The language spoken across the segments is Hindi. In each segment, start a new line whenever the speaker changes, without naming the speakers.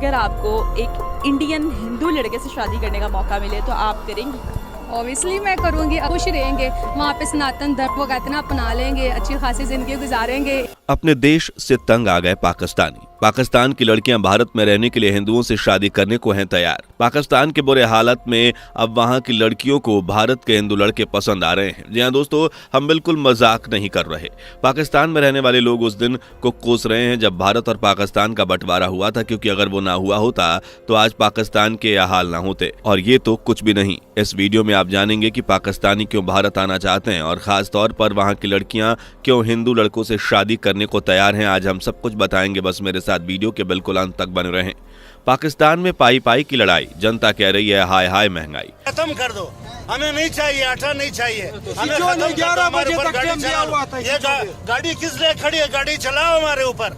अगर आपको एक इंडियन हिंदू लड़के से शादी करने का मौका मिले तो आप करेंगी?
ऑब्वियसली मैं करूँगी, खुश रहेंगे वहाँ पे, सनातन धर्म को कहते हैं ना, अपना लेंगे, अच्छी खासी जिंदगी गुजारेंगे।
अपने देश से तंग आ गए पाकिस्तानी। पाकिस्तान की लड़कियां भारत में रहने के लिए हिंदुओं से शादी करने को हैं तैयार। पाकिस्तान के बुरे हालात में अब वहां की लड़कियों को भारत के हिंदू लड़के पसंद आ रहे हैं। जी हाँ दोस्तों, हम बिल्कुल मजाक नहीं कर रहे। पाकिस्तान में रहने वाले लोग उस दिन को कोस रहे हैं जब भारत और पाकिस्तान का बंटवारा हुआ था, क्योंकि अगर वो ना हुआ होता तो आज पाकिस्तान के यह हाल ना होते। और ये तो कुछ भी नहीं। इस वीडियो में आप जानेंगे कि पाकिस्तानी क्यों भारत आना चाहते हैं और खास तौर पर वहां की लड़कियां क्यों हिंदू लड़कों से शादी करने को तैयार हैं। आज हम सब कुछ बताएंगे, बस मेरे साथ वीडियो के बिल्कुल अंत तक बने रहें। पाकिस्तान में पाई पाई की लड़ाई, जनता कह रही है हाय हाय महंगाई।
खत्म कर दो, हमें नहीं चाहिए, आटा नहीं चाहिए, हमें खत्म कर दो। हमारे ऊपर गाड़ी चलाओ, ये गाड़ी किस लिए खड़ी है? गाड़ी चलाओ हमारे ऊपर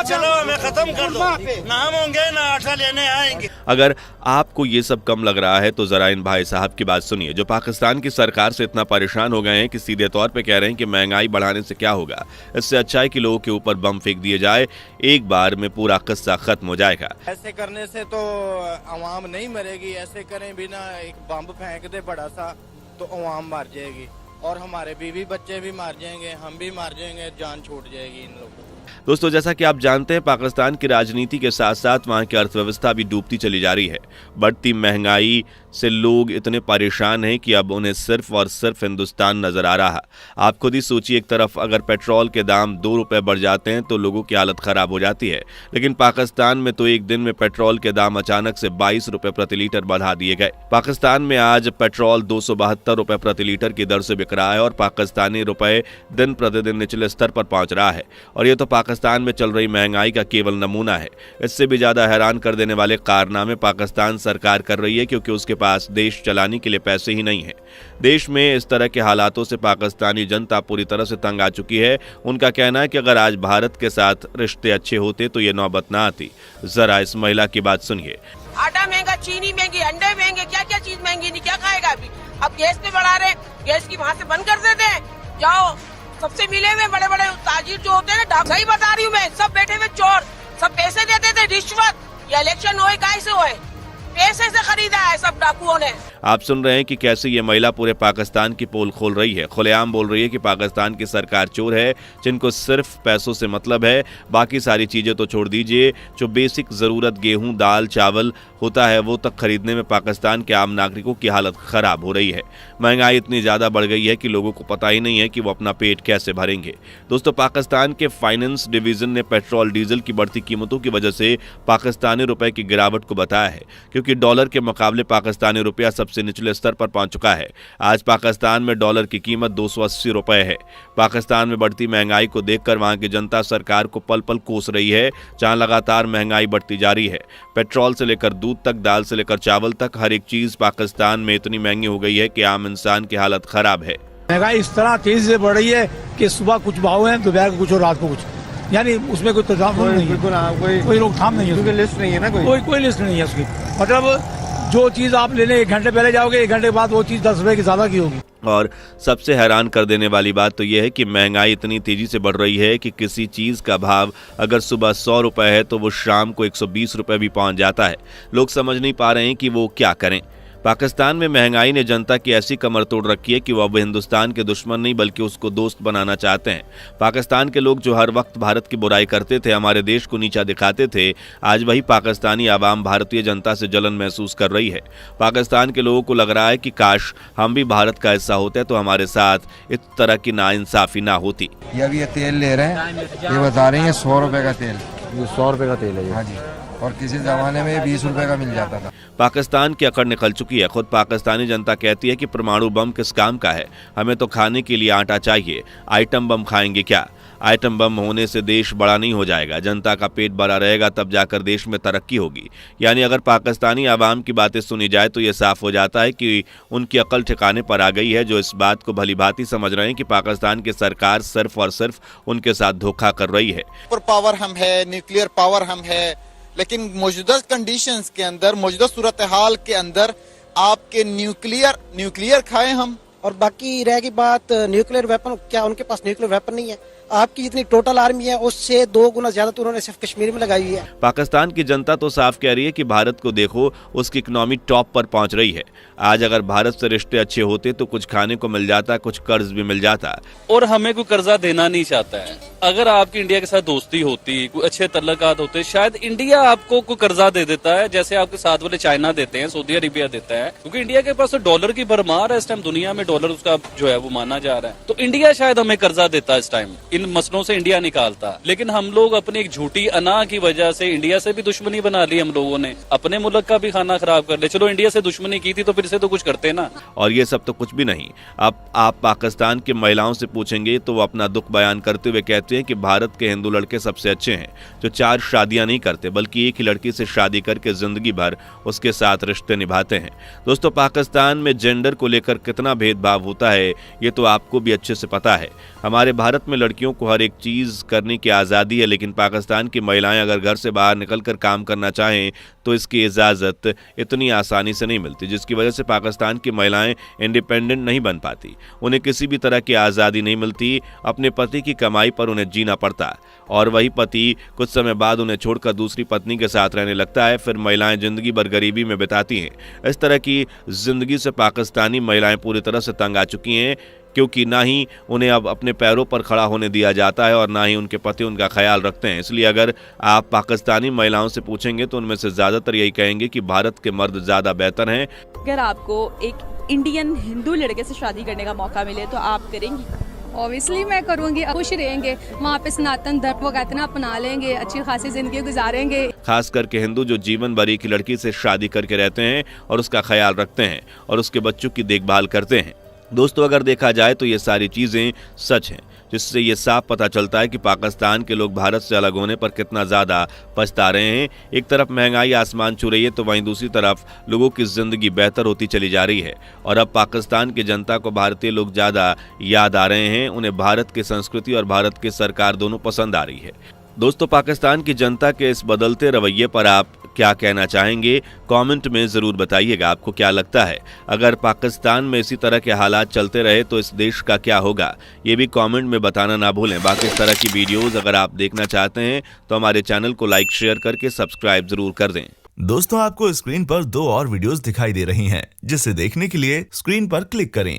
चलाओ, हमें खत्म कर दो। ना हम होंगे ना आटा लेने आएंगे।
अगर आपको ये सब कम लग रहा है तो जरा इन भाई साहब की बात सुनिए, जो पाकिस्तान की सरकार से इतना परेशान हो गए हैं कि सीधे तौर पे कह रहे हैं कि महंगाई बढ़ाने से क्या होगा, इससे अच्छा है कि लोगों के ऊपर बम फेंक दिए जाए, एक बार में पूरा किस्सा खत्म हो जाएगा।
ऐसे करने से तो अवाम नहीं मरेगी, ऐसे करें बिना एक बम फेंक दे बड़ा सा तो अवाम मर जाएगी और हमारे बीवी बच्चे भी मर जाएंगे, हम भी मर जाएंगे, जान छूट जाएगी इन लोगों को।
दोस्तों, जैसा कि आप जानते हैं, पाकिस्तान की राजनीति के साथ साथ वहां की अर्थव्यवस्था भी डूबती चली जा रही है। बढ़ती महंगाई से लोग इतने परेशान हैं कि अब उन्हें सिर्फ और सिर्फ हिंदुस्तान नजर आ रहा। आप खुद ही सोचिए, एक तरफ अगर पेट्रोल के दाम 2 रुपए बढ़ जाते हैं तो लोगों की हालत खराब हो जाती है, लेकिन पाकिस्तान में तो एक दिन में पेट्रोल के दाम अचानक से 22 रुपए प्रति लीटर बढ़ा दिए गए। पाकिस्तान में आज पेट्रोल 272 रुपए प्रति लीटर की दर से बिक रहा है और पाकिस्तानी रुपए दिन प्रतिदिन निचले स्तर पर पहुंच रहा है। और ये तो पाकिस्तान में चल रही महंगाई का केवल नमूना है। इससे भी ज्यादा हैरान कर देने वाले कारनामे पाकिस्तान सरकार कर रही है, क्योंकि उसके पास देश चलाने के लिए पैसे ही नहीं है। देश में इस तरह के हालातों से पाकिस्तानी जनता पूरी तरह से तंग आ चुकी है। उनका कहना है कि अगर आज भारत के साथ रिश्ते अच्छे होते तो ये नौबत ना आती। जरा इस महिला की बात सुनिए।
आटा महंगा, चीनी महंगी, अंडे महंगे, क्या क्या चीज महंगी, नहीं क्या खाएगा अभी? अब गैस पे बढ़ा रहे, गैस की वहाँ से बंद कर देते हैं। जाओ, सबसे मिले हुए बड़े बड़े ताजिर जो होते हैं ना, सही बता रही हूँ मैं, सब बैठे हुए चोर, सब पैसे देते थे रिश्वत। ये इलेक्शन होए कैसे होए, पैसे से खरीदा है सब डाकुओं ने।
आप सुन रहे हैं कि कैसे ये महिला पूरे पाकिस्तान की पोल खोल रही है। खुलेआम बोल रही है कि पाकिस्तान की सरकार चोर है, जिनको सिर्फ पैसों से मतलब है, बाकी सारी चीजें तो छोड़ दीजिए। जो बेसिक जरूरत गेहूं, दाल, चावल होता है वो तक खरीदने में पाकिस्तान के आम नागरिकों की हालत खराब हो रही है। महंगाई इतनी ज्यादा बढ़ गई है कि लोगों को पता ही नहीं है कि वो अपना पेट कैसे भरेंगे। दोस्तों, पाकिस्तान के फाइनेंस डिवीजन ने पेट्रोल डीजल की बढ़ती कीमतों की वजह से पाकिस्तानी रुपए की गिरावट को बताया है, क्योंकि डॉलर के मुकाबले पाकिस्तानी रुपया सबसे निचले स्तर पर पहुंच चुका है। आज पाकिस्तान में डॉलर की कीमत 280 रुपए है। पाकिस्तान में बढ़ती महंगाई को देखकर वहां की जनता सरकार को पल पल कोस रही है, जहां लगातार महंगाई बढ़ती जा रही है। पेट्रोल से लेकर दूध तक, दाल से लेकर चावल तक, हर एक चीज पाकिस्तान में इतनी महंगी हो गई है कि आम इंसान की हालत खराब है।
महंगाई इस तरह तेजी से बढ़ रही है कि सुबह कुछ भाव है, दोपहर को कुछ और रात को कुछ, यानी उसमें कोई तजाम नहीं है, कोई रोकथाम नहीं है,
लिस्ट नहीं है ना,
कोई लिस्ट नहीं है उसकी। मतलब जो चीज आप लेने 1 घंटे पहले जाओगे, 1 घंटे बाद वो चीज 10 रुपए की ज्यादा की होगी।
और सबसे हैरान कर देने वाली बात तो यह है कि महंगाई इतनी तेजी से बढ़ रही है कि किसी चीज का भाव अगर सुबह 100 रुपए है तो वो शाम को 120 रुपए भी पहुंच जाता है। लोग समझ नहीं पा रहे हैं कि वो क्या करें। पाकिस्तान में महंगाई ने जनता की ऐसी कमर तोड़ रखी है कि वो अब हिंदुस्तान के दुश्मन नहीं बल्कि उसको दोस्त बनाना चाहते हैं। पाकिस्तान के लोग जो हर वक्त भारत की बुराई करते थे, हमारे देश को नीचा दिखाते थे, आज वही पाकिस्तानी आवाम भारतीय जनता से जलन महसूस कर रही है। पाकिस्तान के लोगों को लग रहा है कि काश हम भी भारत का हिस्सा होते तो हमारे साथ इस तरह की नाइंसाफी ना होती।
ये अभी तेल ले रहे हैं, ये बता रही है 100 रुपए का तेल,
ये 100 रुपए का तेल है।
हाँ जी, और किसी जमाने में 20 रुपए का मिल जाता था।
पाकिस्तान की अकड़ निकल चुकी है। खुद पाकिस्तानी जनता कहती है कि परमाणु बम किस काम का है, हमें तो खाने के लिए आटा चाहिए, आइटम बम खाएंगे क्या? आइटम बम होने से देश बड़ा नहीं हो जाएगा, जनता का पेट भरा रहेगा तब जाकर देश में तरक्की होगी। यानी अगर पाकिस्तानी आवाम की बातें सुनी जाए तो ये साफ हो जाता है कि उनकी अकल ठिकाने पर आ गई है, जो इस बात को भलीभांति समझ रहे हैं कि पाकिस्तान की सरकार सिर्फ और सिर्फ उनके साथ धोखा कर रही है।
सुपर पावर हम है, न्यूक्लियर पावर हम है, लेकिन मौजूदा कंडीशंस के अंदर, मौजूदा सूरत हाल के अंदर आपके न्यूक्लियर खाएं हम।
और बाकी रहेगी बात न्यूक्लियर वेपन, क्या उनके पास न्यूक्लियर वेपन नहीं है? आपकी जितनी टोटल आर्मी है उससे 2 गुना ज्यादा तो उन्होंने सिर्फ कश्मीर में लगाई हुई है।
पाकिस्तान की जनता तो साफ कह रही है कि भारत को देखो, उसकी इकोनॉमी टॉप पर पहुंच रही है। आज अगर भारत से रिश्ते अच्छे होते तो कुछ खाने को मिल जाता, कुछ कर्ज भी मिल जाता।
और हमें कोई कर्जा देना नहीं चाहता है। अगर आपकी इंडिया के साथ दोस्ती होती, कोई अच्छे तल्लुकात होते, शायद इंडिया आपको कोई कर्जा दे देता है, जैसे आपके साथ वाले चाइना देते हैं, सऊदी अरेबिया देता है, क्योंकि इंडिया के पास तो डॉलर की भरमार है इस टाइम, दुनिया में डॉलर उसका जो है वो माना जा रहा है। तो इंडिया शायद हमें कर्जा देता इस टाइम, इन मसलों से इंडिया निकालता। लेकिन हम लोग अपनी एक झूठी अना की वजह से इंडिया से भी दुश्मनी बना ली हम लोगों ने, अपने मुल्क का भी खाना खराब कर ले। चलो इंडिया से दुश्मनी की थी तो फिर से तो कुछ करते ना।
और ये सब तो कुछ भी नहीं। अब आप पाकिस्तान की महिलाओं से पूछेंगे तो वो अपना दुख बयान करते हुए कहते हैं कि भारत के हिंदू लड़के सबसे अच्छे हैं, जो 4 शादियां नहीं करते बल्कि एक ही लड़की से शादी करके जिंदगी भर उसके साथ रिश्ते निभाते हैं। दोस्तों, पाकिस्तान में जेंडर को लेकर कितना भेदभाव होता है ये तो आपको भी अच्छे से पता है। हमारे भारत में लड़कियों को हर एक चीज करने की आज़ादी है, लेकिन पाकिस्तान की महिलाएं अगर घर से बाहर निकलकर काम करना चाहें तो इसकी इजाज़त इतनी आसानी से नहीं मिलती, जिसकी वजह से पाकिस्तान की महिलाएं इंडिपेंडेंट नहीं बन पाती। उन्हें किसी भी तरह की आज़ादी नहीं मिलती, अपने पति की कमाई पर उन्हें जीना पड़ता और वही पति कुछ समय बाद उन्हें छोड़कर दूसरी पत्नी के साथ रहने लगता है। फिर महिलाएं जिंदगी भर गरीबी में बिताती हैं। इस तरह की जिंदगी से पाकिस्तानी महिलाएं पूरी तरह से तंग आ चुकी हैं, क्योंकि ना ही उन्हें अब अपने पैरों पर खड़ा होने दिया जाता है और ना ही उनके पति उनका ख्याल रखते हैं। इसलिए अगर आप पाकिस्तानी महिलाओं से पूछेंगे तो उनमें से ज़्यादातर यही कहेंगे कि भारत के मर्द ज़्यादा बेहतर हैं।
अगर आपको एक इंडियन हिंदू लड़के से शादी करने का मौका मिले तो आप करेंगी?
ऑब्वियसली मैं करूंगी। खुश रहेंगे, वहाँ पे सनातन धर्म को कहते ना अपना लेंगे, अच्छी खासी जिंदगी गुजारेंगे।
खास करके हिंदू जो जीवन भर एक ही लड़की से शादी करके रहते हैं और उसका ख्याल रखते हैं और उसके बच्चों की देखभाल करते हैं। दोस्तों, अगर देखा जाए तो ये सारी चीज़ें सच हैं, जिससे ये साफ पता चलता है कि पाकिस्तान के लोग भारत से अलग होने पर कितना ज़्यादा पछता रहे हैं। एक तरफ महंगाई आसमान छू रही है तो वहीं दूसरी तरफ लोगों की ज़िंदगी बेहतर होती चली जा रही है और अब पाकिस्तान की जनता को भारतीय लोग ज़्यादा याद आ रहे हैं। उन्हें भारत की संस्कृति और भारत की सरकार दोनों पसंद आ रही है। दोस्तों, पाकिस्तान की जनता के इस बदलते रवैये पर आप क्या कहना चाहेंगे? कमेंट में ज़रूर बताइएगा। आपको क्या लगता है, अगर पाकिस्तान में इसी तरह के हालात चलते रहे तो इस देश का क्या होगा? ये भी कमेंट में बताना ना भूलें। बाकी इस तरह की वीडियोस अगर आप देखना चाहते हैं तो हमारे चैनल को लाइक शेयर करके सब्सक्राइब जरूर कर दें।
दोस्तों, आपको स्क्रीन पर 2 और वीडियोस दिखाई दे रही हैं, जिसे देखने के लिए स्क्रीन पर क्लिक करें।